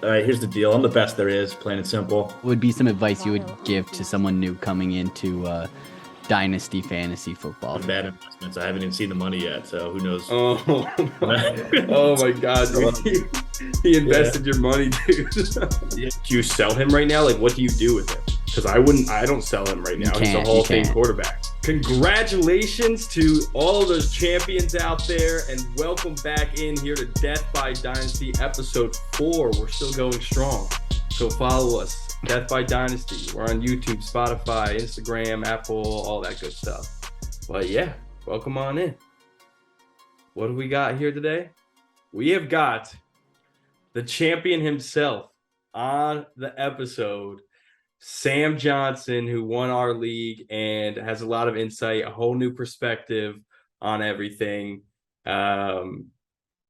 Here's the deal. I'm the best there is, plain and simple. Would be some advice you would give to someone new coming into Dynasty fantasy football? Bad investments. I haven't even seen the money yet, so who knows? Oh, oh my God, dude. He Yeah. invested your money, dude. Do you sell him right now? Like, what do you do with him? Because I don't sell him right now. He's a Hall of Fame quarterback. Congratulations to all of those champions out there, and welcome back in here to Death by Dynasty episode 4. We're still going strong. So follow us, Death by Dynasty. We're on YouTube, Spotify, Instagram, Apple, all that good stuff. But yeah, welcome on in. What do we got here today? We have got the champion himself on the episode, Sam Johnson, who won our league and has a lot of insight, a whole new perspective on everything. And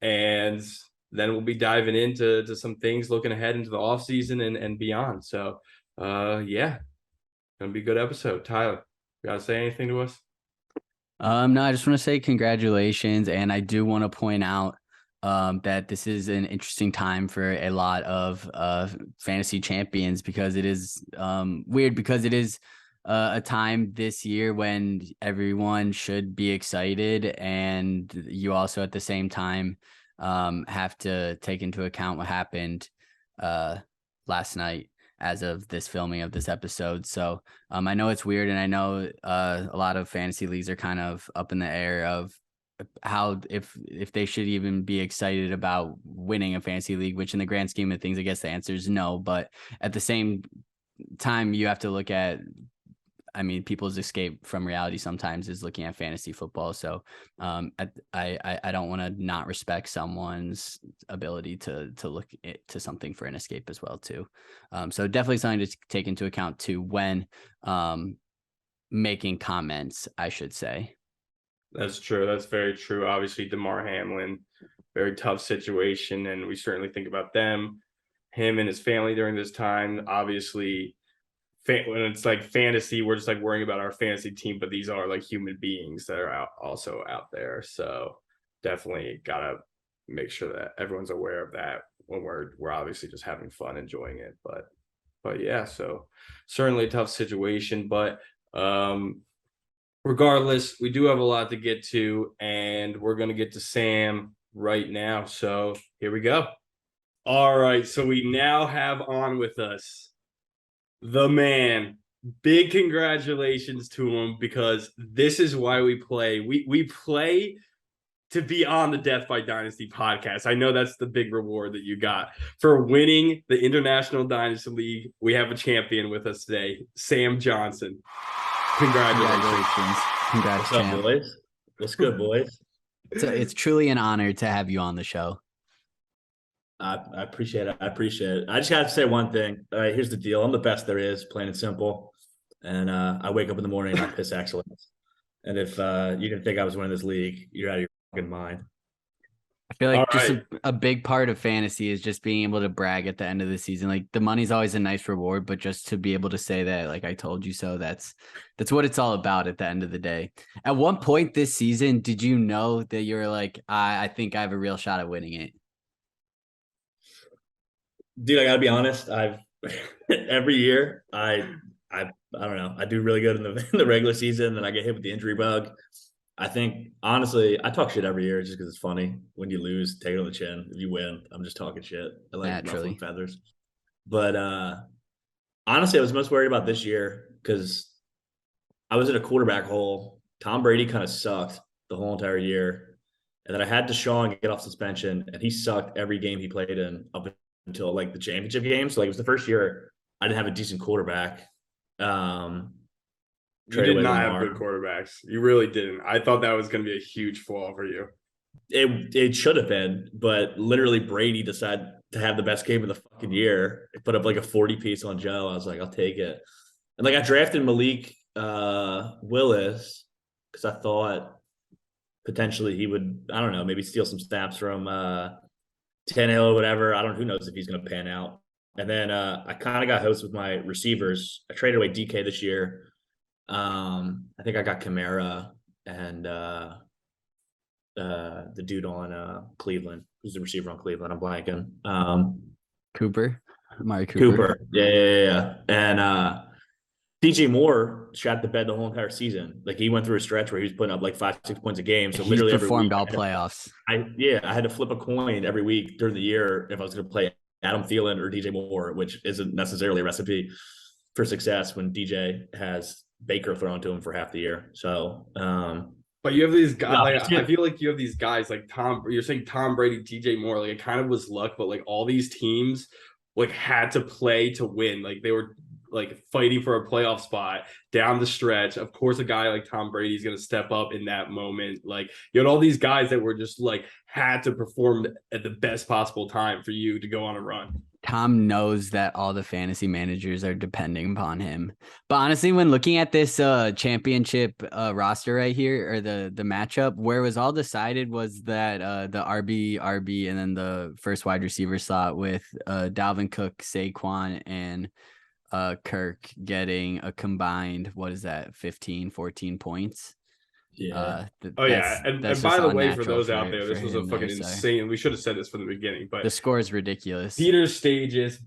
then we'll be diving into some things looking ahead into the offseason and beyond. So, yeah, going to be a good episode. Tyler, you got to say anything to us? No, I just want to say congratulations. And I do want to point out that this is an interesting time for a lot of fantasy champions, because it is weird, because it is a time this year when everyone should be excited, and you also at the same time have to take into account what happened last night as of this filming of this episode. So I know it's weird, and I know a lot of fantasy leagues are kind of up in the air of how if they should even be excited about winning a fantasy league, which in the grand scheme of things, I guess the answer is no. But at the same time, you have to look at, I mean, people's escape from reality sometimes is looking at fantasy football. So I don't want to not respect someone's ability to look to something for an escape as well too. So definitely something to take into account too when making comments, I should say. That's true. That's very true. Obviously, Damar Hamilin, very tough situation, and we certainly think about him and his family during this time. Obviously, when it's like fantasy, we're just like worrying about our fantasy team, but these are like human beings that are also out there. So definitely gotta make sure that everyone's aware of that when we're obviously just having fun, enjoying it. But yeah, so certainly a tough situation, but regardless, we do have a lot to get to, and we're going to get to Sam right now. So here we go. All right. So we now have on with us the man. Big congratulations to him, because this is why we play. We play to be on the Death by Dynasty podcast. I know that's the big reward that you got for winning the International Dynasty League. We have a champion with us today, Sam Johnson. Congratulations. Congrats, What's up, boys? What's good, boys? It's truly an honor to have you on the show. I appreciate it. I just got to say one thing. Here's the deal. I'm the best there is, plain and simple. And I wake up in the morning and I piss excellence. And if you didn't think I was winning this league, you're out of your fucking mind. I feel like just a big part of fantasy is just being able to brag at the end of the season. Like, the money's always a nice reward, but just to be able to say that, like, I told you so, that's what it's all about at the end of the day. At one point this season, did you know that you were like, I think I have a real shot at winning it? Dude, I gotta be honest. I've every year I don't know. I do really good in the regular season, then I get hit with the injury bug. I think, honestly, I talk shit every year just because it's funny. When you lose, take it on the chin. If you win, I'm just talking shit. I like ruffling feathers. But honestly, I was most worried about this year because I was in a quarterback hole. Tom Brady kind of sucked the whole entire year. And then I had Deshaun get off suspension, and he sucked every game he played in up until like the championship game. So like, it was the first year I didn't have a decent quarterback. You did not have good quarterbacks. You really didn't. I thought that was going to be a huge flaw for you. It should have been, but literally Brady decided to have the best game of the fucking year. It put up like a 40 piece on Joe. I was like, I'll take it. And like, I drafted Malik Willis because I thought potentially he would, I don't know, maybe steal some snaps from Tannehill or whatever. I don't know. Who knows if he's going to pan out. And then I kind of got host with my receivers. I traded away DK this year. I think I got Kamara and the dude on Cleveland, who's the receiver on Cleveland. I'm blanking. Amari Cooper. Cooper. Yeah. And DJ Moore shot the bed the whole entire season. Like he went through a stretch where he was putting up like 5-6 points a game. So He's literally every week, performed all playoffs. I had to flip a coin every week during the year if I was going to play Adam Thielen or DJ Moore, which isn't necessarily a recipe for success when DJ has Baker thrown to him for half the year. So, but you have these guys. No, like, I feel like you have these guys like Tom. You're saying Tom Brady, DJ Moore. Like it kind of was luck, but like all these teams like had to play to win. Like they were like fighting for a playoff spot down the stretch. Of course, a guy like Tom Brady is going to step up in that moment. Like you had all these guys that were just like had to perform at the best possible time for you to go on a run. Tom knows that all the fantasy managers are depending upon him. But honestly, when looking at this championship roster right here, or the matchup, where it was all decided was that the RB, and then the first wide receiver slot with Dalvin Cook, Saquon, and Kirk getting a combined, 15, 14 points. yeah. And by the way, for those out there, this was a fucking insane. We should have said this from the beginning, but the score is ridiculous. Peter Stages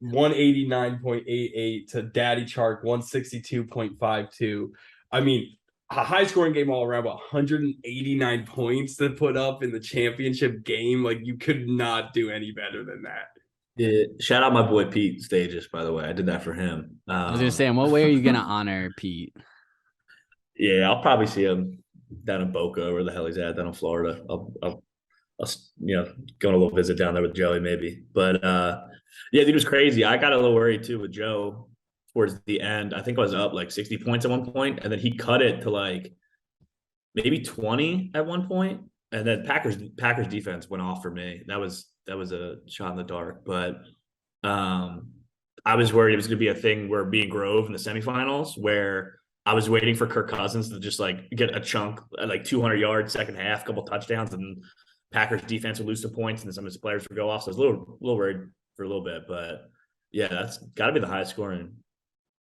189.88 to Daddy Chark 162.52. I mean, a high scoring game all around, but 189 points to put up in the championship game. Like you could not do any better than that. Yeah. Shout out my boy Pete Stages, by the way. I did that for him. I was gonna say, in what way are you gonna honor Pete? Yeah, I'll probably see him down in Boca, where the hell he's at, down in Florida. I'll go on a little visit down there with Joey maybe. But yeah, it was crazy. I got a little worried too with Joe towards the end. I think I was up like 60 points at one point, and then he cut it to like maybe 20 at one point, and then Packers defense went off for me. That was a shot in the dark, but I was worried it was going to be a thing where being Grove in the semifinals, where I was waiting for Kirk Cousins to just like get a chunk, like 200 yards, second half, couple touchdowns, and Packers defense would lose some points, and then some of his players would go off. So I was a little worried for a little bit, but yeah, that's got to be the highest scoring.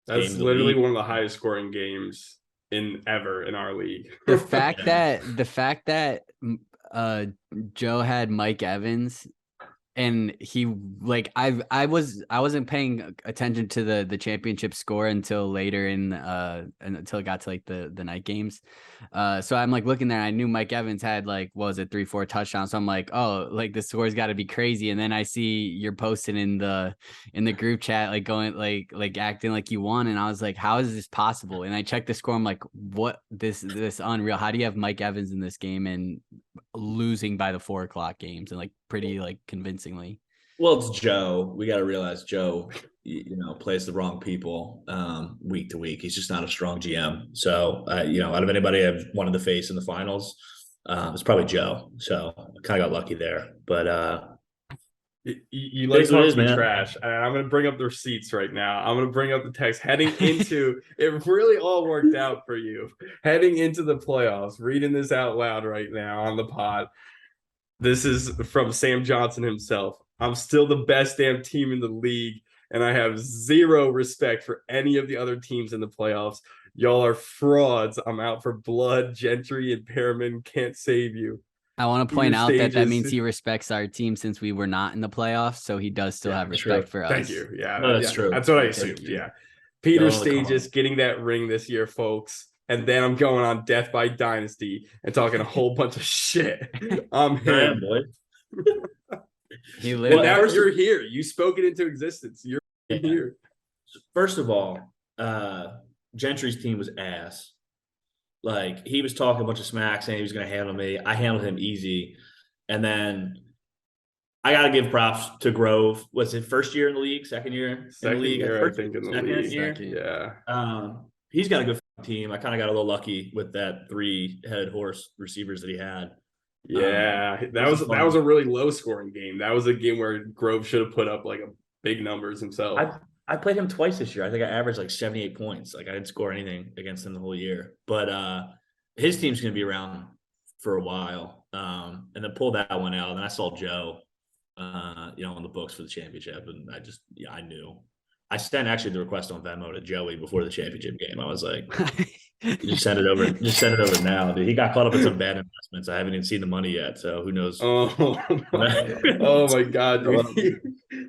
That's literally one of the highest scoring games ever in our league. The fact that Joe had Mike Evans. And he like I wasn't paying attention to the championship score until later until it got to like the night games. So I'm like looking there. I knew Mike Evans had like 3-4 touchdowns. So I'm like, oh, like the score's got to be crazy. And then I see you're posting in the group chat like going like acting like you won. And I was like, how is this possible? And I checked the score. I'm like, what? This unreal. How do you have Mike Evans in this game and losing by the 4:00 games and like pretty like convincingly? Well, it's Joe. We got to realize Joe, plays the wrong people week to week. He's just not a strong GM. So, out of anybody I've wanted to face in the finals, it's probably Joe. So I kind of got lucky there. But you like talking trash. And I'm going to bring up the receipts right now. I'm going to bring up the text heading into it. Really all worked out for you heading into the playoffs. Reading this out loud right now on the pod. This is from Sam Johnson himself. I'm still the best damn team in the league, and I have zero respect for any of the other teams in the playoffs. Y'all are frauds. I'm out for blood. Gentry and Perriman can't save you. I want to point out that means he respects our team since we were not in the playoffs, so he does still have respect for us. Thank you. Yeah, that's true. That's what I assumed. Yeah. Peter Stages getting that ring this year, folks. And then I'm going on Death by Dynasty and talking a whole bunch of shit. I'm him. Boy. He lived. And now you're here. You spoke it into existence. You're here. First of all, Gentry's team was ass. Like, he was talking a bunch of smack, saying he was going to handle me. I handled him easy. And then I got to give props to Grove. Was it first year in the league? Second year? Second year, I think, in the league. Yeah. He's got a good team. I kind of got a little lucky with that 3-headed horse receivers that he had. Yeah, that was a really low scoring game. That was a game where Grove should have put up like a big numbers himself. I played him twice this year. I think I averaged like 78 points. Like, I didn't score anything against him the whole year. But his team's going to be around for a while. And then pulled that one out. And then I saw Joe, on the books for the championship. And I knew. I sent actually the request on Venmo to Joey before the championship game. I was like, just send it over. Just send it over now, dude. He got caught up in some bad investments. I haven't even seen the money yet, so who knows? Oh, oh my God, dude.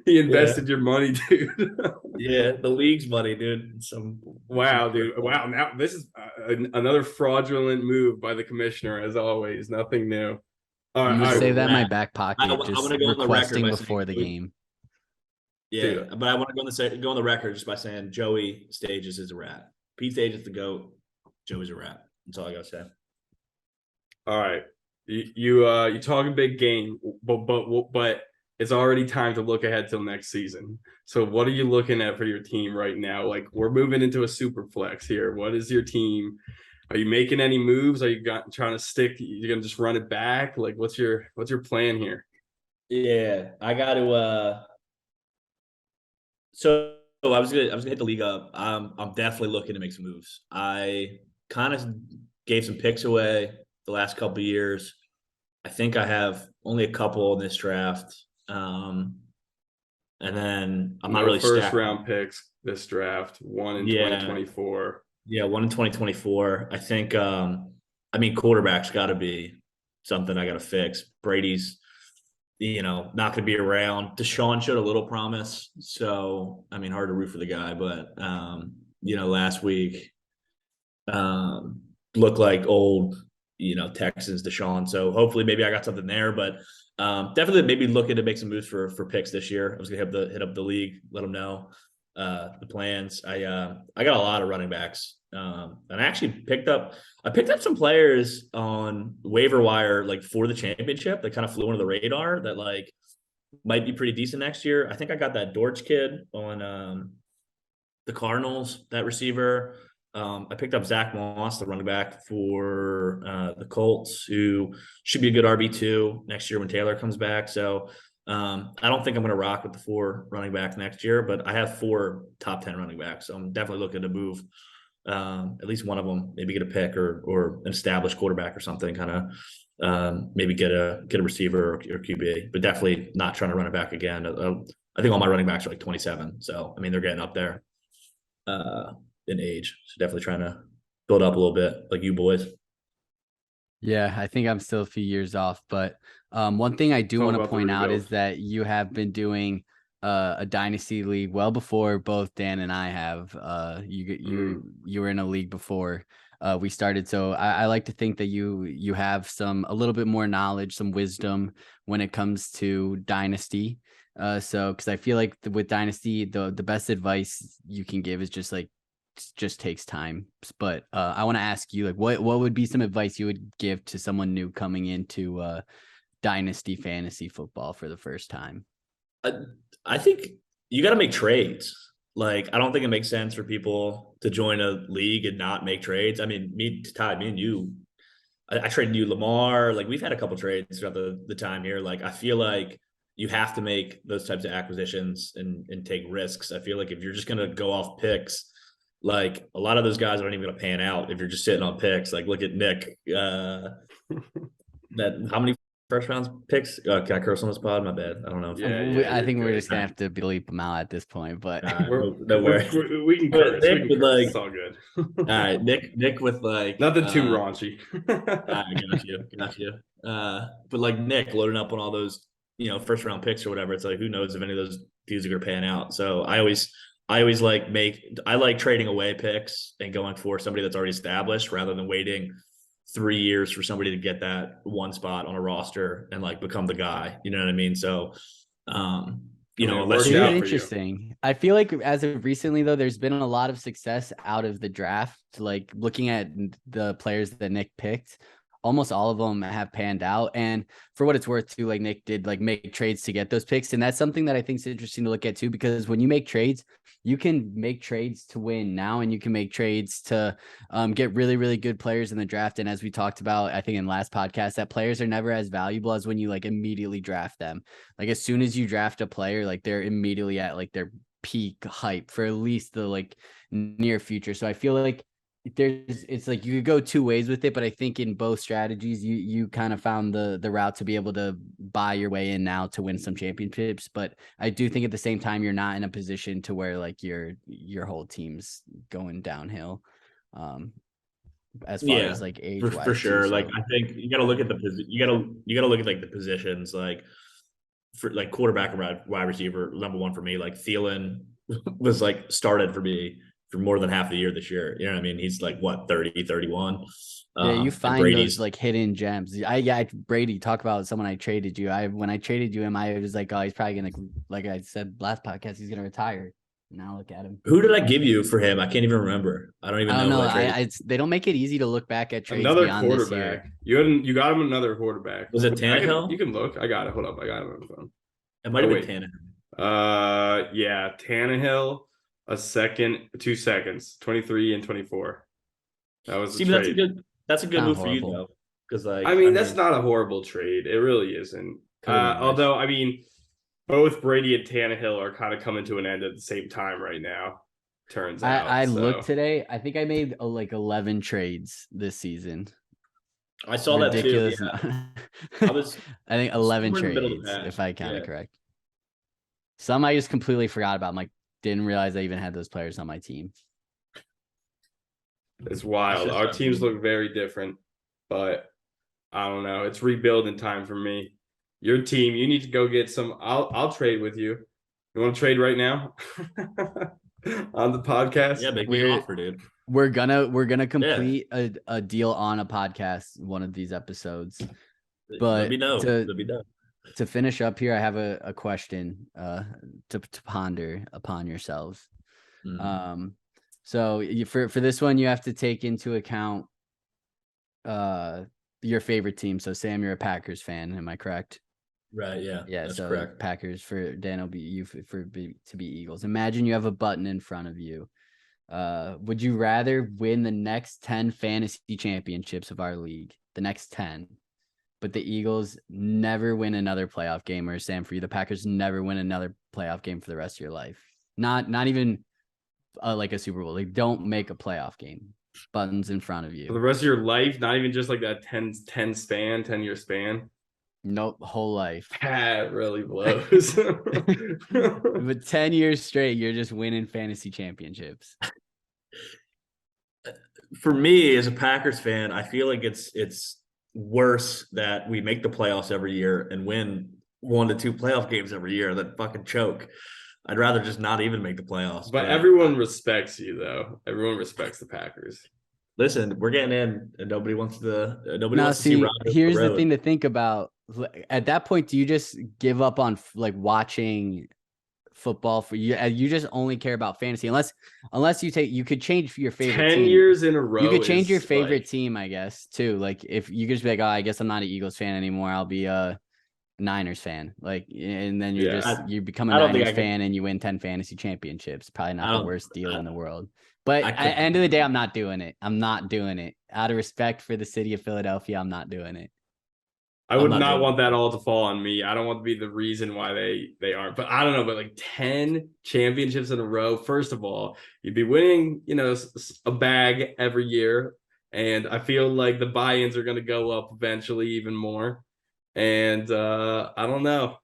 He invested your money, dude. Yeah, the league's money, dude. Wow, dude. Wow. Now this is another fraudulent move by the commissioner, as always. Nothing new. I'm gonna save that in my back I pocket. want Just to go on the record requesting by before saying, the game. Yeah, dude. But I want to go on the record just by saying Joey Stages is a rat. Pete Stages is the GOAT. Joey's a rat. That's all I gotta say. All right, you talking big game, but it's already time to look ahead till next season. So what are you looking at for your team right now? Like, we're moving into a super flex here. What is your team? Are you making any moves? Are you trying to stick? You're gonna just run it back? Like, what's your plan here? Yeah, I got to. So I was gonna hit the league up. I'm definitely looking to make some moves. I kind of gave some picks away the last couple of years. I think I have only a couple in this draft. And then I'm not really first round picks this draft. One in 2024. Yeah, one in 2024. I think I mean, quarterback's got to be something I got to fix. Brady's not going to be around. Deshaun showed a little promise. So, I mean, hard to root for the guy, but last week looked like old Texans Deshaun. So hopefully maybe I got something there, but definitely maybe looking to make some moves for picks this year. I was gonna hit up the league, let them know the plans. I got a lot of running backs, and I actually picked up some players on waiver wire like for the championship that kind of flew under the radar that like might be pretty decent next year. I think I got that Dortch kid on the Cardinals, that receiver. I picked up Zach Moss, the running back for the Colts, who should be a good RB2 next year when Taylor comes back. So I don't think I'm going to rock with the 4 running backs next year, but I have 4 top 10 running backs. So I'm definitely looking to move at least one of them, maybe get a pick or an established quarterback or something, kind of maybe get a receiver or QB, but definitely not trying to run it back again. I think all my running backs are like 27. So, I mean, they're getting up there. In age, so definitely trying to build up a little bit like you boys. Yeah, I think I'm still a few years off, but one thing I do want to point out is that you have been doing a Dynasty League well before both Dan and I have. You were in a league before we started, so I like to think that you have a little bit more knowledge, some wisdom when it comes to Dynasty. So because I feel like with Dynasty, the best advice you can give is just takes time. But I want to ask you, like, what would be some advice you would give to someone new coming into Dynasty fantasy football for the first time? I think you got to make trades. Like, I don't think it makes sense for people to join a league and not make trades. I mean, Ty, me and you, I traded you Lamar. Like, we've had a couple trades throughout the time here. Like, I feel like you have to make those types of acquisitions and take risks. I feel like if you're just going to go off picks, like a lot of those guys aren't even going to pan out if you're just sitting on picks. Like, look at Nick. How many first round picks? Can I curse on this pod? My bad. I don't know. I think we're just gonna have to bleep them out at this point. But we can curse. It's all good. All right, Nick with like nothing too raunchy. I got you. But like Nick loading up on all those first round picks or whatever. It's like, who knows if any of those dudes are going to pan out. So I always like trading away picks and going for somebody that's already established rather than waiting 3 years for somebody to get that one spot on a roster and like become the guy. You know what I mean? So, unless you're interesting. I feel like as of recently though, there's been a lot of success out of the draft. Like looking at the players that Nick picked, almost all of them have panned out. And for what it's worth too, like Nick did like make trades to get those picks. And that's something that I think is interesting to look at too, because when you make trades, you can make trades to win now, and you can make trades to get really, really good players in the draft. And as we talked about, I think in last podcast, that players are never as valuable as when you like immediately draft them. Like as soon as you draft a player, like they're immediately at like their peak hype for at least the like near future. So I feel like it's like you could go two ways with it, but I think in both strategies, you kind of found the route to be able to buy your way in now to win some championships. But I do think at the same time, you're not in a position to where like your whole team's going downhill. As far as like age wise, for sure. too, so. Like I think you got to look at you got to look at like the positions, like for like quarterback and wide receiver. Number one for me, like Thielen was like started for me for more than half the year this year. You know what I mean? He's like what 30, 31. Yeah, you find Brady's those like hidden gems. Brady, talk about someone I traded you. When I traded you him, I was like, oh, he's probably gonna, like I said last podcast, he's gonna retire. Now look at him. Who did I give you for him? I can't even remember. I don't even know. They don't make it easy to look back at trades another beyond quarterback. this year. You got him another quarterback. Was it Tannehill? You can look. I got it. Hold up. I got it on the phone. It might have been Tannehill. Yeah, Tannehill, a second, 2 seconds, 23 and 24. That was the trade. That's a good move for you though. Because like that's not a horrible trade. It really isn't. Although I mean, both Brady and Tannehill are kind of coming to an end at the same time right now. Turns out. I looked today. I think I made like 11 trades this season. I saw Ridiculous. that too. Yeah. I think 11 trades, if I count it correct. Some I just completely forgot about. I'm like, didn't realize I even had those players on my team. It's wild. Our teams look very different, but I don't know. It's rebuilding time for me. Your team, you need to go get some. I'll trade with you. You want to trade right now on the podcast? Yeah, make me an offer, dude. We're gonna complete a deal on a podcast one of these episodes. But to finish up here, I have a question to ponder upon yourselves. Mm-hmm. So for this one, you have to take into account your favorite team. So Sam, you're a Packers fan, am I correct? Right. Yeah. Yeah. That's so correct. Packers, for Dan will be you to be Eagles. Imagine you have a button in front of you. Would you rather win the next 10 fantasy championships of our league, the next 10, but the Eagles never win another playoff game, or Sam, for you, the Packers never win another playoff game for the rest of your life? Not even like a Super Bowl. They don't make a playoff game. Buttons in front of you for the rest of your life, not even just like that 10-year span. Nope, whole life. That really blows. But 10 years straight, you're just winning fantasy championships. For me, as a Packers fan, I feel like it's worse that we make the playoffs every year and win 1 to 2 playoff games every year than fucking choke. I'd rather just not even make the playoffs. But everyone respects you, though. Everyone respects the Packers. Listen, we're getting in, and nobody wants to. To see Rodgers. Here's the thing to think about. At that point, do you just give up on like watching football? For you just only care about fantasy, unless you could change your favorite 10 team. years in a row. You could change your favorite team, I guess, too. Like if you could just be like, oh, I guess I'm not an Eagles fan anymore. I'll be a Niners fan. Like, and then you become a Niners fan and you win 10 fantasy championships. Probably not the worst deal in the world. But at the end of the day, I'm not doing it. Out of respect for the city of Philadelphia, I'm not doing it. I would not want that all to fall on me. I don't want to be the reason why they aren't. But I don't know. But like 10 championships in a row. First of all, you'd be winning, a bag every year. And I feel like the buy-ins are going to go up eventually even more. And I don't know.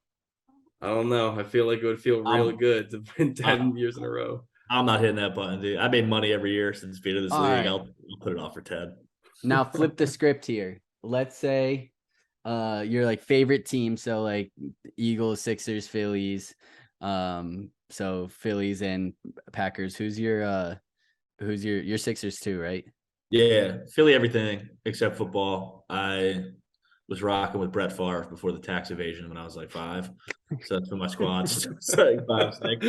I feel like it would feel really good to win 10 years in a row. I'm not hitting that button, dude. I made money every year since being in this league. Right. I'll put it off for 10. Now flip the script here. Let's say your like favorite team, so like Eagles, Sixers, Phillies. So Phillies and Packers. Who's your Sixers too, right? Yeah, Philly everything except football. I was rocking with Brett Favre before the tax evasion when I was like 5. So that's when my squad's like 5, 6.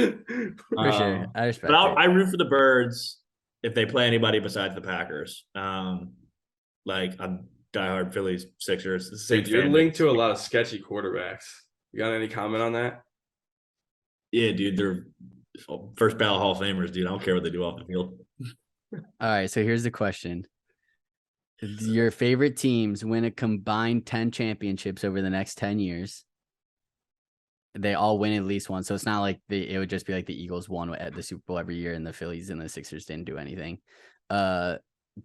For sure. I respect but I root for the Birds if they play anybody besides the Packers. Like I'm diehard Phillies, Sixers. Dude, you're linked to a lot of sketchy quarterbacks. You got any comment on that? Yeah, dude, they're first ballot Hall of Famers, dude. I don't care what they do off the field. All right, so here's the question. Your favorite teams win a combined 10 championships over the next 10 years. They all win at least one. So it's not like it would just be like the Eagles won at the Super Bowl every year and the Phillies and the Sixers didn't do anything.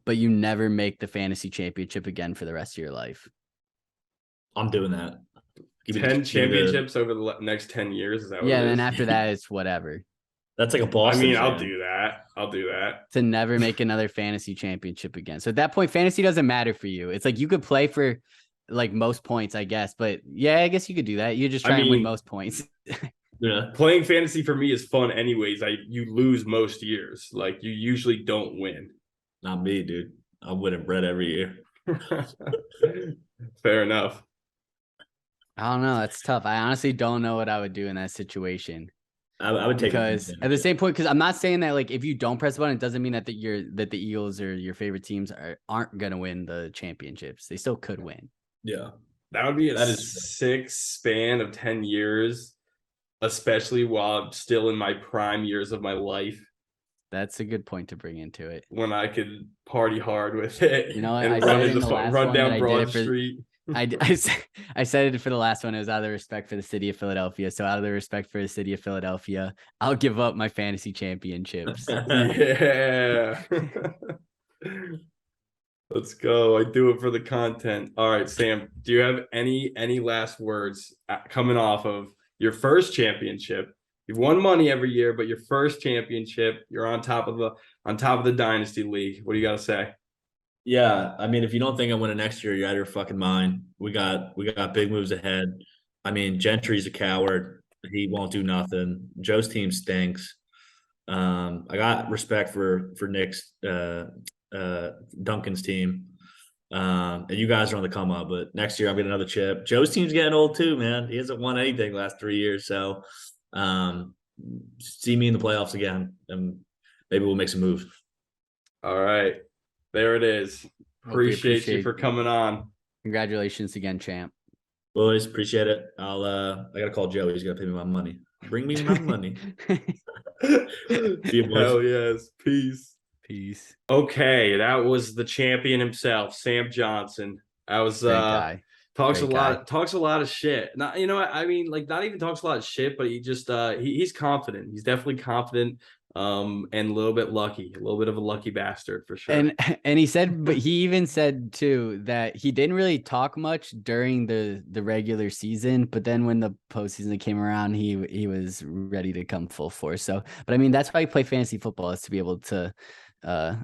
but you never make the fantasy championship again for the rest of your life. I'm doing that. 10 championships over the next 10 years. Is that what it is? Yeah, then after that, it's whatever. That's like a Boston. I mean, I'll do that. I'll do that. To never make another fantasy championship again. So at that point, fantasy doesn't matter for you. It's like you could play for like most points, I guess. But yeah, I guess you could do that. You just try and win most points. Yeah. Playing fantasy for me is fun anyways. You lose most years. Like you usually don't win. Not me, dude. I'm winning bread every year. Fair enough. I don't know. That's tough. I honestly don't know what I would do in that situation. I would take because at the same point, because I'm not saying that like if you don't press the button, it doesn't mean that the Eagles or your favorite teams aren't gonna win the championships. They still could win. Yeah, that would be a sick span of 10 years, especially while I'm still in my prime years of my life. That's a good point to bring into it. When I could party hard with it, you know, and run down Broad Street. I said it for the last one. It was out of respect for the city of Philadelphia. So out of the respect for the city of Philadelphia, I'll give up my fantasy championships. Yeah. Let's go. I do it for the content. All right, Sam, do you have any last words coming off of your first championship? You've won money every year, but your first championship, you're on top of the Dynasty League. What do you got to say? Yeah, I mean, if you don't think I'm winning next year, you're out of your fucking mind. We got big moves ahead. I mean, Gentry's a coward. He won't do nothing. Joe's team stinks. I got respect for Nick's Duncan's team. And you guys are on the come up, but next year I'll get another chip. Joe's team's getting old too, man. He hasn't won anything the last 3 years. So see me in the playoffs again, and maybe we'll make some moves. All right. There it is. Appreciate you for coming on. Congratulations again, champ. Boys, appreciate it. I gotta call Joe. He's gonna pay me my money. Bring me my money. See you, boys. Hell yes. Peace. Okay, that was the champion himself, Sam Johnson. I was talks a lot of shit. Not, you know, I mean, like, not even talks a lot of shit, but he just he's confident. He's definitely confident. And a little bit lucky, a little bit of a lucky bastard for sure. And he said, but he even said too that he didn't really talk much during the regular season, but then when the postseason came around, he was ready to come full force. So, but I mean, that's why you play fantasy football, is to be able to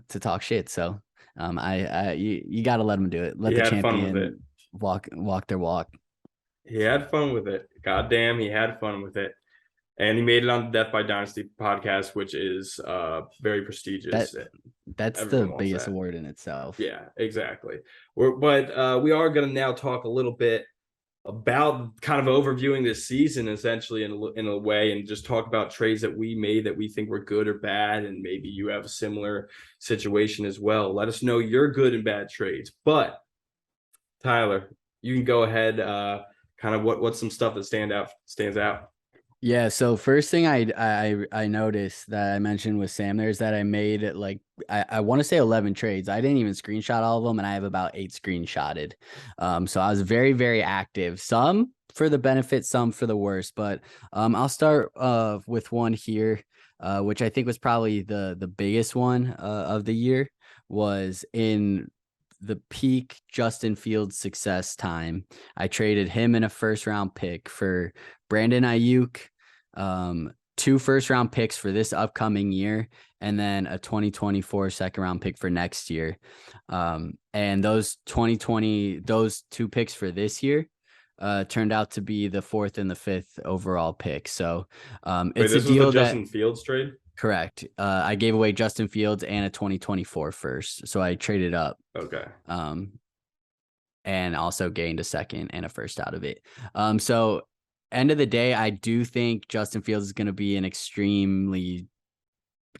talk shit. So, you got to let him do it. Let the champion walk their walk. He had fun with it. Goddamn, he had fun with it. And he made it on the Death by Dynasty podcast, which is very prestigious. That's the biggest award in itself. Yeah, exactly. But we are going to now talk a little bit about kind of overviewing this season, essentially, in a way, and just talk about trades that we made that we think were good or bad, and maybe you have a similar situation as well. Let us know your good and bad trades. But Tyler, you can go ahead. Kind of what's some stuff that stands out. Yeah. So first thing I noticed that I mentioned with Sam there is that I made like, I want to say 11 trades. I didn't even screenshot all of them, and I have about 8 screenshotted. So I was very, very active, some for the benefit, some for the worst, but I'll start with one here, which I think was probably the biggest one of the year. Was in the peak Justin Fields success time. I traded him in a first round pick for Brandon Ayuk, 2 first round picks for this upcoming year, and then a 2024 second round pick for next year. And those 2 picks for this year turned out to be the 4th and the 5th overall pick. So it's a deal that Justin Fields trade. Correct. I gave away Justin Fields and a 2024 first. So I traded up. Okay. And also gained a second and a first out of it. So end of the day, I do think Justin Fields is going to be an extremely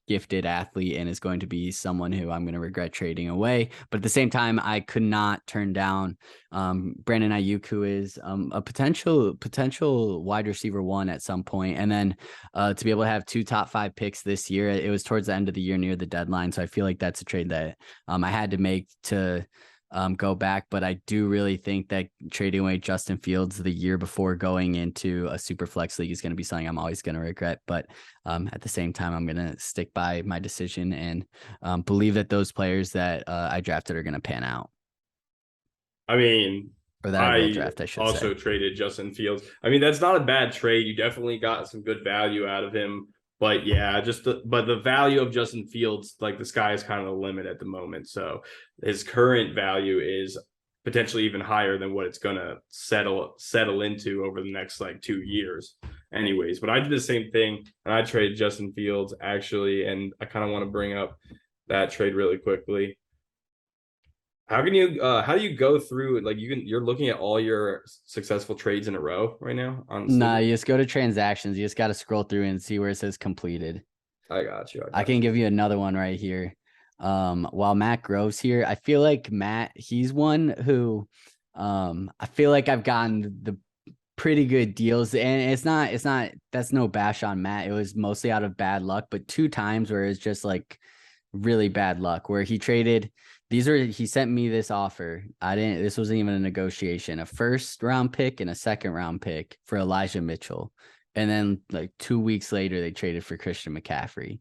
gifted athlete and is going to be someone who I'm going to regret trading away. But at the same time, I could not turn down Brandon Ayuk, who is a potential wide receiver 1 at some point. And then to be able to have 2 top 5 picks this year, it was towards the end of the year near the deadline. So I feel like that's a trade that I had to make to go back, but I do really think that trading away Justin Fields the year before going into a super flex league is going to be something I'm always going to regret. But at the same time, I'm going to stick by my decision and believe that those players that I drafted are going to pan out. I mean, or that I will draft, I should also say. traded Justin Fields. I mean, that's not a bad trade. You definitely got some good value out of him. But yeah, but the value of Justin Fields, like the sky is kind of the limit at the moment. So his current value is potentially even higher than what it's gonna settle into over the next like 2 years. Anyways, but I did the same thing and I traded Justin Fields actually, and I kind of want to bring up that trade really quickly. How do you go through, like, you're looking at all your successful trades in a row right now? Nah, you just go to transactions. You just got to scroll through and see where it says completed. I got you. I can give you another one right here. While Matt Grove's here, I feel like Matt, he's one who I feel like I've gotten the pretty good deals, and it's not that's no bash on Matt. It was mostly out of bad luck, but 2 times where it's just like really bad luck where he traded. He sent me this offer. This wasn't even a negotiation, a 1st round pick and a 2nd round pick for Elijah Mitchell. And then like 2 weeks later, they traded for Christian McCaffrey,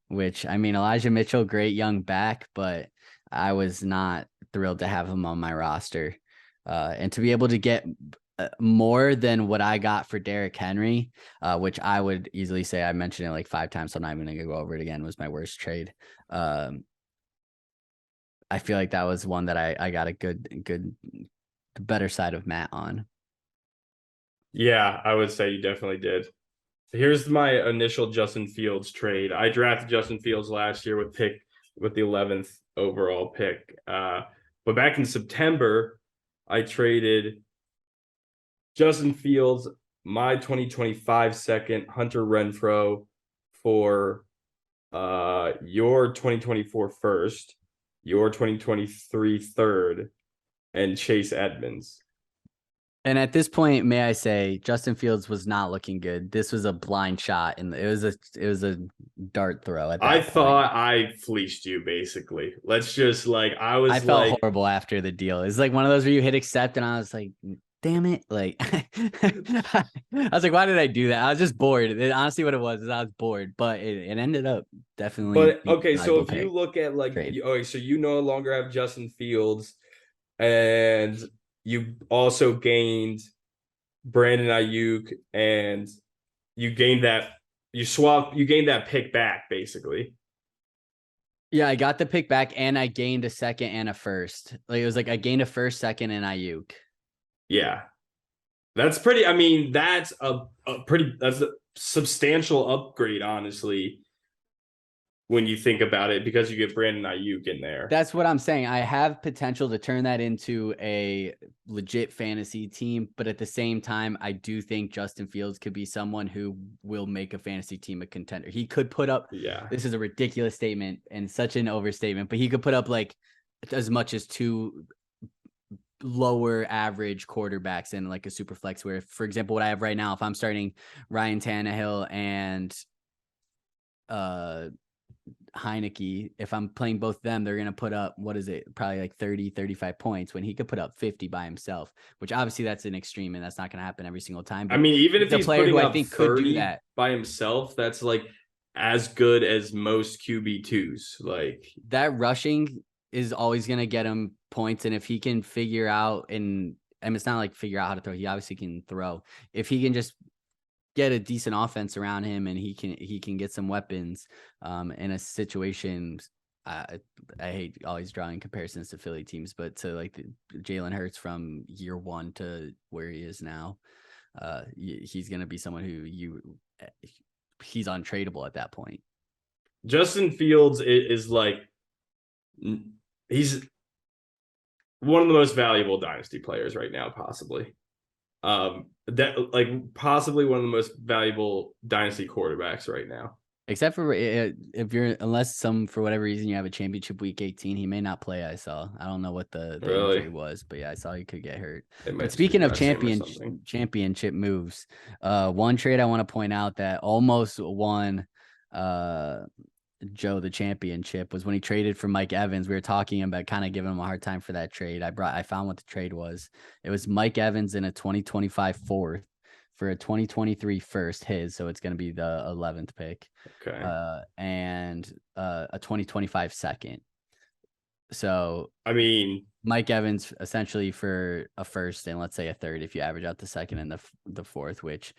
which, I mean, Elijah Mitchell, great young back, but I was not thrilled to have him on my roster. And to be able to get more than what I got for Derrick Henry, which I would easily say, I mentioned it like 5 times, so I'm not even going to go over it again, was my worst trade. I feel like that was one that I got a good better side of Matt on. Yeah, I would say you definitely did. Here's my initial Justin Fields trade. I drafted Justin Fields last year with the 11th overall pick. But back in September, I traded Justin Fields, my 2025 second, Hunter Renfrow, for your 2024 first, your 2023 third, and Chase Edmonds. And at this point, may I say, Justin Fields was not looking good. This was a blind shot, and it was a dart throw. At that point, thought I fleeced you, basicly. Let's just I felt horrible after the deal. It's like one of those where you hit accept, and I was like, damn it. Like, I was like, why did I do that? I was just bored. Honestly, what it was is I was bored, but it ended up definitely. But okay, so if you look at so you no longer have Justin Fields, and you also gained Brandon Ayuk, and you gained that pick back, basically. Yeah, I got the pick back, and I gained a 2nd and a 1st. Like, it was like I gained a 1st, 2nd, and Ayuk. Yeah, that's pretty. I mean, that's a substantial upgrade, honestly, when you think about it, because you get Brandon Ayuk in there. That's what I'm saying. I have potential to turn that into a legit fantasy team, but at the same time, I do think Justin Fields could be someone who will make a fantasy team a contender. He could put up, this is a ridiculous statement and such an overstatement, but he could put up like as much as 2 lower average quarterbacks in like a super flex, where, for example, what I have right now, if I'm starting Ryan Tannehill and Heineke, if I'm playing both of them, they're going to put up, probably like 30, 35 points, when he could put up 50 by himself, which obviously that's an extreme and that's not going to happen every single time. But I mean, even if he's putting up 30 could do that by himself, that's like as good as most QB2s. Like, that rushing is always going to get him points. And if he can figure out, and it's not like figure out how to throw, he obviously can throw. If he can just get a decent offense around him and he can get some weapons in a situation. I hate always drawing comparisons to Philly teams, but to like Jalen Hurts from year 1 to where he is now, he's going to be someone who he's untradeable at that point. Justin Fields is like, he's one of the most valuable dynasty players right now, possibly. Possibly one of the most valuable dynasty quarterbacks right now. Except for unless for whatever reason you have a championship week 18, he may not play. I don't know what the injury was, but yeah, I saw he could get hurt. But speaking of championship moves, one trade I want to point out that almost won Joe the championship was when he traded for Mike Evans. We were talking about kind of giving him a hard time for that trade. I found what the trade was. It was Mike Evans in a 2025 fourth for a 2023 first, so it's going to be the 11th pick. Okay. And a 2025 second. So I mean, Mike Evans essentially for a first and let's say a third if you average out the second and the fourth, which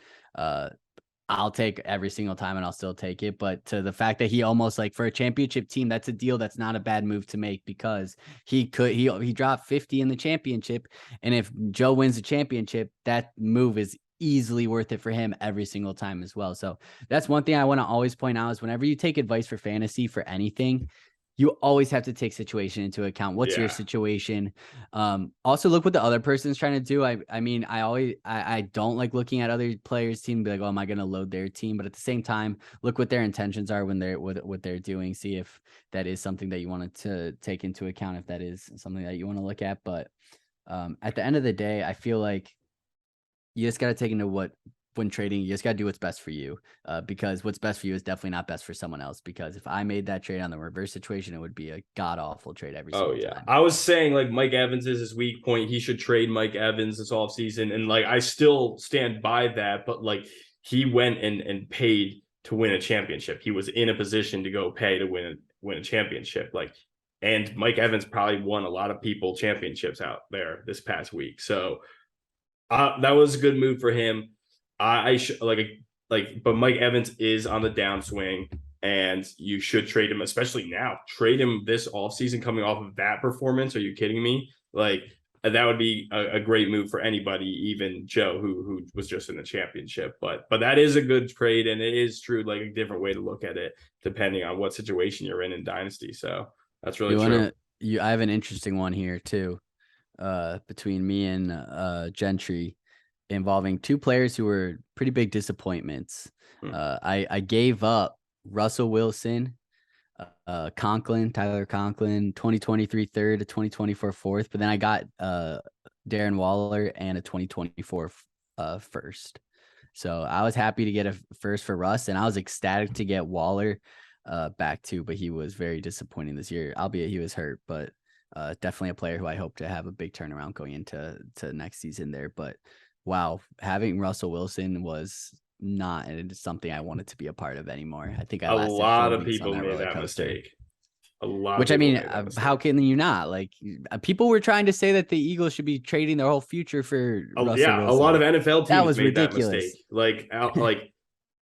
I'll take every single time and I'll still take it. But to the fact that he almost like for a championship team, that's a deal that's not a bad move to make because he dropped 50 in the championship. And if Joe wins the championship, that move is easily worth it for him every single time as well. So that's one thing I want to always point out is whenever you take advice for fantasy for anything, you always have to take situation into account. What's your situation? Also look what the other person's trying to do. I mean, I don't like looking at other players' team and be like, oh, am I going to load their team? But at the same time, look what their intentions are when they're what they're doing. See if that is something that you wanted to take into account, if that is something that you want to look at. But at the end of the day, I feel like you just got to take into when trading, you just got to do what's best for you because what's best for you is definitely not best for someone else. Because if I made that trade on the reverse situation, it would be a god awful trade every single time. I was saying like Mike Evans is his weak point. He should trade Mike Evans this offseason. And like, I still stand by that, but like he went and paid to win a championship. He was in a position to go pay to win a championship. Like, and Mike Evans probably won a lot of people championships out there this past week. So that was a good move for him. But Mike Evans is on the downswing and you should trade him, especially now. Trade him this offseason coming off of that performance. Are you kidding me? Like that would be a great move for anybody, even Joe, who was just in the championship. But that is a good trade, and it is true, like a different way to look at it, depending on what situation you're in Dynasty. So that's really true. I have an interesting one here too, between me and Gentry, involving two players who were pretty big disappointments. I gave up Russell Wilson, Tyler Conklin, 2023 third, a 2024 fourth, but then I got Darren Waller and a 2024 first. So I was happy to get a first for Russ, and I was ecstatic to get Waller back too, but he was very disappointing this year, albeit he was hurt, but definitely a player who I hope to have a big turnaround going into next season there. But wow, having Russell Wilson was not something I wanted to be a part of anymore. I think a lot of people made that mistake. Which I mean, how can you not? Like, people were trying to say that the Eagles should be trading their whole future for Russell Wilson. A lot of NFL teams that was made ridiculous. that mistake. Like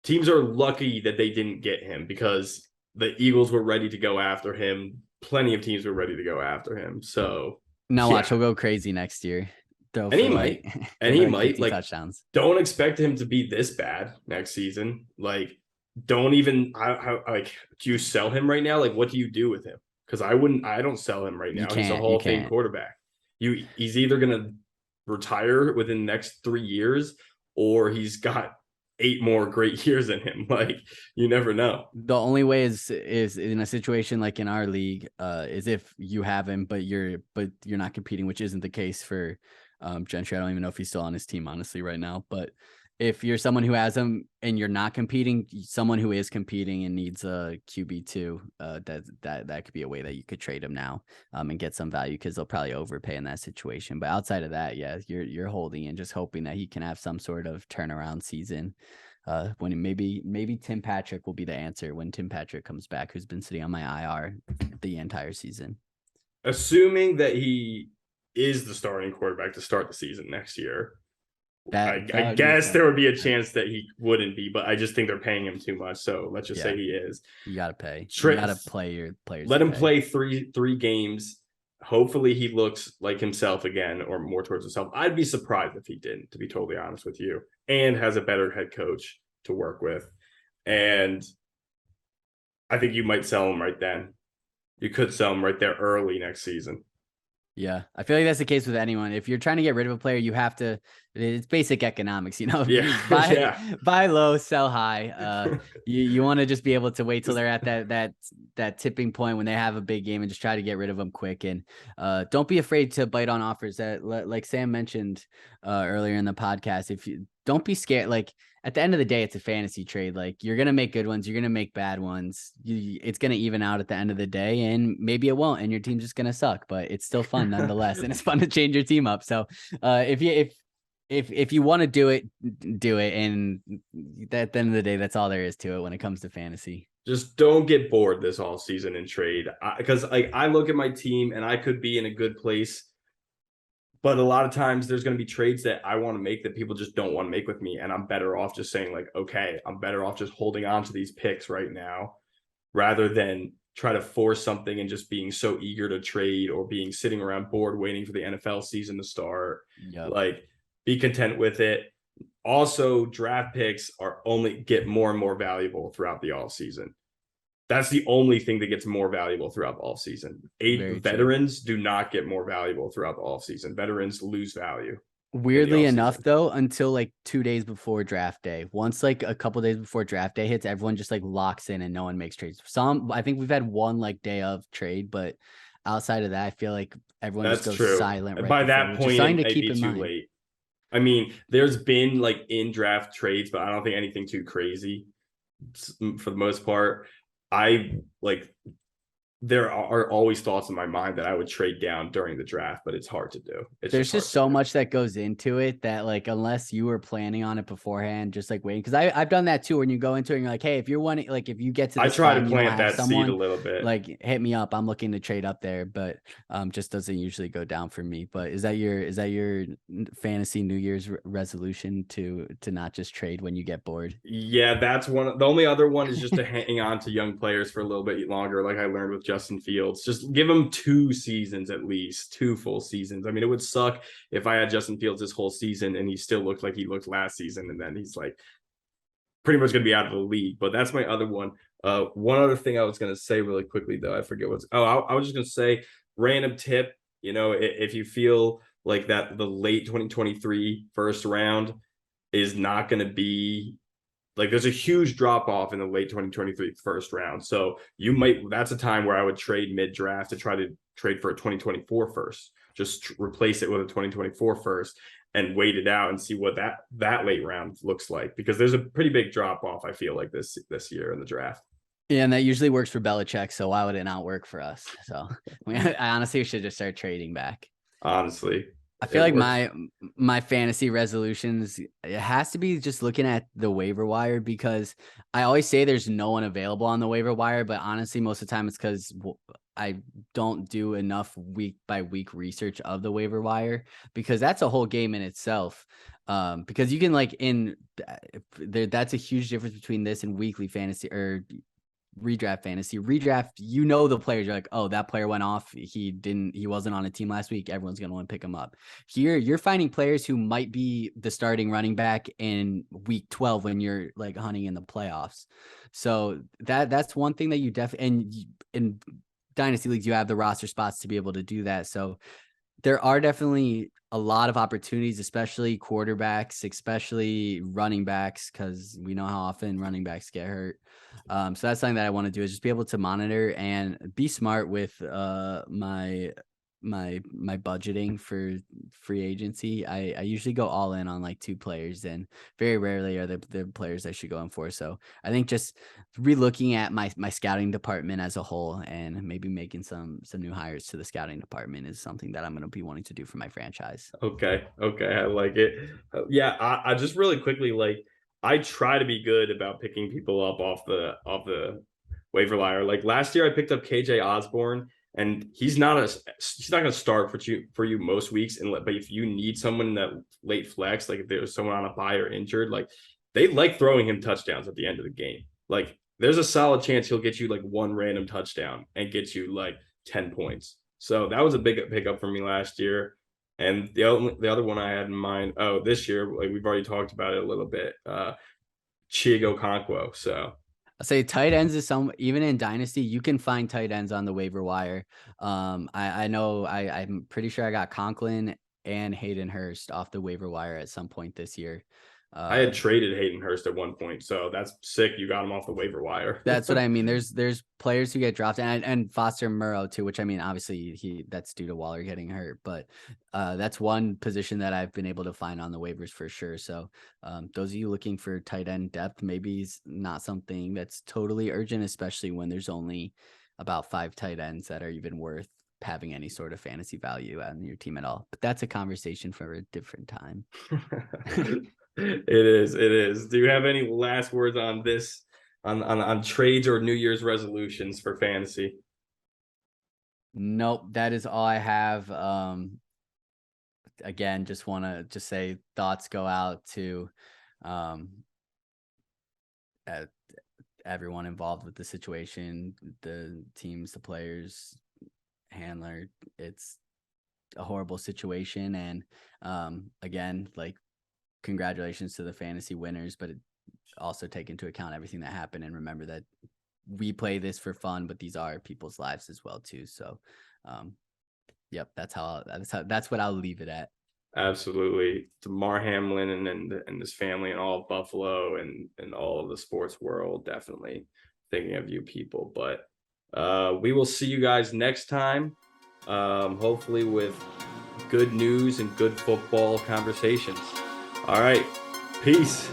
teams are lucky that they didn't get him because the Eagles were ready to go after him. Plenty of teams were ready to go after him. So now watch, he'll go crazy next year. And he might. And he might. Like, touchdowns. Don't expect him to be this bad next season. Like, don't even. Do you sell him right now? Like, what do you do with him? Because I don't sell him right now. He's a Hall of Fame quarterback. He's either gonna retire within the next 3 years, or he's got 8 more great years in him. Like, you never know. The only way is in a situation like in our league, is if you have him, but you're not competing, which isn't the case for Gentry. I don't even know if he's still on his team, honestly, right now. But if you're someone who has him and you're not competing, someone who is competing and needs a QB2, that could be a way that you could trade him now and get some value, because they'll probably overpay in that situation. But outside of that, yeah, you're holding and just hoping that he can have some sort of turnaround season. When maybe Tim Patrick will be the answer when Tim Patrick comes back, who's been sitting on my IR the entire season. Assuming that he is the starting quarterback to start the season next year, I guess there would be a chance that he wouldn't be, but I just think they're paying him too much. So let's just say he is. You got to pay. You got to play your players. Let him play three games. Hopefully he looks like himself again, or more towards himself. I'd be surprised if he didn't, to be totally honest with you, and has a better head coach to work with. And I think you might sell him right then. You could sell him right there early next season. Yeah, I feel like that's the case with anyone. If you're trying to get rid of a player, you have to it's basic economics, you know. Yeah. Buy low, sell high. You want to just be able to wait till they're at that tipping point when they have a big game and just try to get rid of them quick. And don't be afraid to bite on offers that, like Sam mentioned earlier in the podcast. If you don't be scared, like at the end of the day, it's a fantasy trade. Like you're gonna make good ones, you're gonna make bad ones. It's gonna even out at the end of the day, and maybe it won't, and your team's just gonna suck. But it's still fun nonetheless, and it's fun to change your team up. So if you want to do it, do it. And at the end of the day, that's all there is to it when it comes to fantasy. Just don't get bored this all season and trade, because like I look at my team and I could be in a good place, but a lot of times there's going to be trades that I want to make that people just don't want to make with me, and I'm better off just saying like, okay, I'm better off just holding on to these picks right now rather than try to force something and just being so eager to trade or being sitting around bored waiting for the NFL season to start. Yep. Like, be content with it. Also, draft picks are only get more and more valuable throughout the off season. That's the only thing that gets more valuable throughout the off season. Veterans do not get more valuable throughout the off season. Veterans lose value. Weirdly enough, though, until like 2 days before draft day. Once like a couple days before draft day hits, everyone just like locks in and no one makes trades. I think we've had one like day of trade, but outside of that, I feel like everyone just goes silent. Right by that point, it may be too late. I mean, there's been like in draft trades, but I don't think anything too crazy for the most part. There are always thoughts in my mind that I would trade down during the draft, but it's hard to do. There's just so much that goes into it that like, unless you were planning on it beforehand, just like waiting. Cause I've done that too. When you go into it and you're like, hey, if you're wanting, like if you get to, I try to plant that seed a little bit, like hit me up. I'm looking to trade up there, but just doesn't usually go down for me. But is that your fantasy New Year's resolution to not just trade when you get bored? Yeah, that's one. The only other one is just to hang on to young players for a little bit longer. Like I learned with Justin Fields, just give him 2 seasons, at least 2 full seasons. I mean, it would suck if I had Justin Fields this whole season and he still looked like he looked last season, and then he's like pretty much going to be out of the league. But that's my other one. One other thing I was going to say really quickly, though, I forget what's. I was just going to say, random tip. You know, if you feel like that the late 2023 first round is not going to be. Like there's a huge drop off in the late 2023 first round. So that's a time where I would trade mid draft to try to trade for a 2024 first, just replace it with a 2024 first and wait it out and see what that late round looks like, because there's a pretty big drop off. I feel like this year in the draft. Yeah, and that usually works for Belichick. So why would it not work for us? So I honestly should just start trading back. Honestly. I feel like my fantasy resolutions, it has to be just looking at the waiver wire, because I always say there's no one available on the waiver wire, but honestly, most of the time it's because I don't do enough week by week research of the waiver wire, because that's a whole game in itself. Because you can that's a huge difference between this and weekly fantasy or redraft fantasy. Redraft, you know the players, you're like, oh, that player went off, he wasn't on a team last week, everyone's gonna want to pick him up. Here you're finding players who might be the starting running back in week 12 when you're like hunting in the playoffs. So that's one thing that you definitely, and in dynasty leagues you have the roster spots to be able to do that. So there are definitely a lot of opportunities, especially quarterbacks, especially running backs, because we know how often running backs get hurt. So that's something that I want to do, is just be able to monitor and be smart with my budgeting for free agency. I usually go all in on like 2 players, and very rarely are the players I should go in for. So I think just relooking at my scouting department as a whole, and maybe making some new hires to the scouting department, is something that I'm going to be wanting to do for my franchise. Okay. I like it. Yeah. I just really quickly, like, I try to be good about picking people up off the waiver wire. Like last year I picked up KJ Osborne, and he's not going to start for you most weeks. But if you need someone in that late flex, like if there's someone on a bye or injured, like they like throwing him touchdowns at the end of the game. Like there's a solid chance he'll get you like 1 random touchdown and get you like 10 points. So that was a big pickup for me last year. And the other one I had in mind, this year, like we've already talked about it a little bit, Chigo Okonkwo. So I'll say tight ends is even in Dynasty, you can find tight ends on the waiver wire. I know I'm pretty sure I got Conklin and Hayden Hurst off the waiver wire at some point this year. I had traded Hayden Hurst at one point, so that's sick. You got him off the waiver wire. That's what I mean. There's players who get dropped, and Foster Murrow too, which I mean, obviously that's due to Waller getting hurt, but that's one position that I've been able to find on the waivers for sure. So those of you looking for tight end depth, maybe it's not something that's totally urgent, especially when there's only about 5 tight ends that are even worth having any sort of fantasy value on your team at all. But that's a conversation for a different time. It is. Do you have any last words on this, on trades or New Year's resolutions for fantasy? Nope, that is all I have. Again, just want to just say thoughts go out to everyone involved with the situation, the teams, the players, handler. It's a horrible situation, and again, like, congratulations to the fantasy winners, but also take into account everything that happened and remember that we play this for fun, but these are people's lives as well too. So yep, that's what I'll leave it at. Absolutely. Damar Hamilin and his family and all of Buffalo and all of the sports world, definitely thinking of you people. But we will see you guys next time, hopefully with good news and good football conversations. All right. Peace.